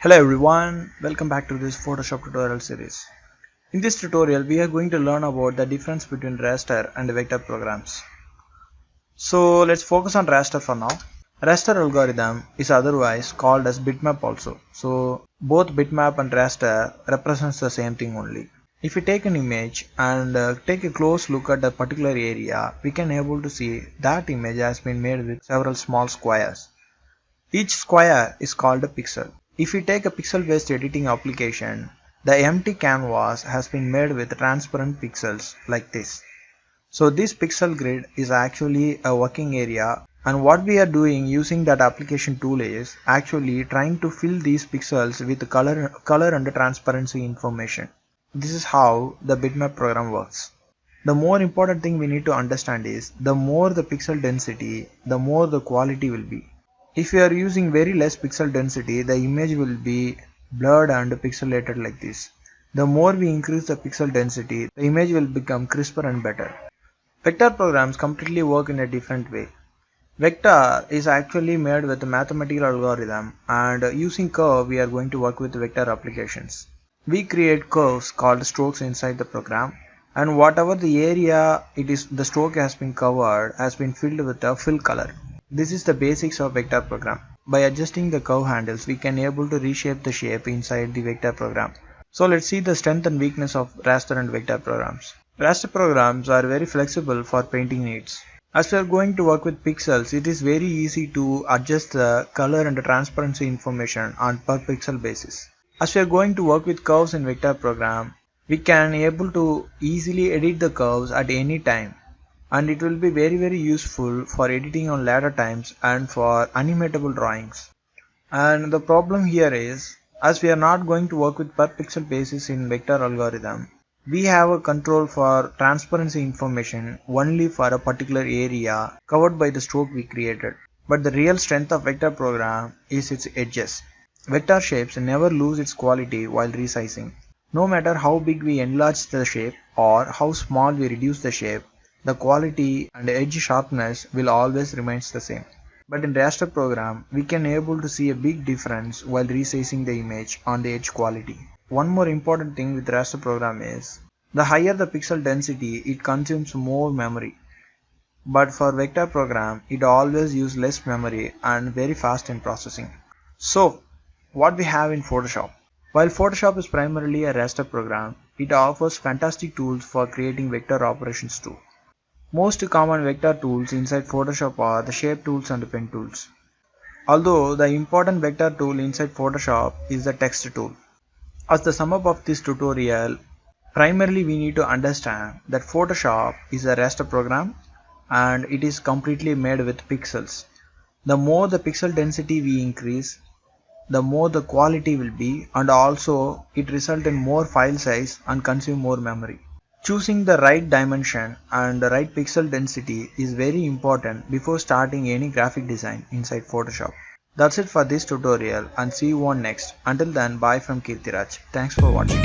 Hello everyone, welcome back to this Photoshop tutorial series. In this tutorial we are going to learn about the difference between raster and vector programs. So let's focus on raster for now. Raster algorithm is otherwise called as bitmap also. So both bitmap and raster represents the same thing only. If we take an image and take a close look at a particular area, we can able to see that image has been made with several small squares. Each square is called a pixel. If we take a pixel based editing application, the empty canvas has been made with transparent pixels like this. So this pixel grid is actually a working area, and what we are doing using that application tool is actually trying to fill these pixels with color and transparency information. This is how the bitmap program works. The more important thing we need to understand is the more the pixel density, the more the quality will be. If you are using very less pixel density, the image will be blurred and pixelated like this. The more we increase the pixel density, the image will become crisper and better. Vector programs completely work in a different way. Vector is actually made with a mathematical algorithm, and using curve we are going to work with vector applications. We create curves called strokes inside the program, and whatever the area the stroke has been covered has been filled with a fill color. This is the basics of vector program. By adjusting the curve handles, we can able to reshape the shape inside the vector program. So let's see the strength and weakness of raster and vector programs. Raster programs are very flexible for painting needs. As we are going to work with pixels, it is very easy to adjust the color and the transparency information on per pixel basis. As we are going to work with curves in vector program, we can able to easily edit the curves at any time. And it will be very useful for editing on later times and for animatable drawings. And the problem here is, as we are not going to work with per pixel basis in vector algorithm, we have a control for transparency information only for a particular area covered by the stroke we created. But the real strength of vector program is its edges. Vector shapes never lose its quality while resizing. No matter how big we enlarge the shape or how small we reduce the shape, the quality and edge sharpness will always remains the same. But in raster program, we can able to see a big difference while resizing the image on the edge quality. One more important thing with raster program is, the higher the pixel density, it consumes more memory. But for vector program, it always uses less memory and very fast in processing. So, what we have in Photoshop? While Photoshop is primarily a raster program, it offers fantastic tools for creating vector operations too. Most common vector tools inside Photoshop are the shape tools and the pen tools. Although the important vector tool inside Photoshop is the text tool. As the sum up of this tutorial, primarily we need to understand that Photoshop is a raster program and it is completely made with pixels. The more the pixel density we increase, the more the quality will be, and also it results in more file size and consume more memory. Choosing the right dimension and the right pixel density is very important before starting any graphic design inside Photoshop. That's it for this tutorial, and see you on next. Until then, bye from Kirtiraj. Thanks for watching.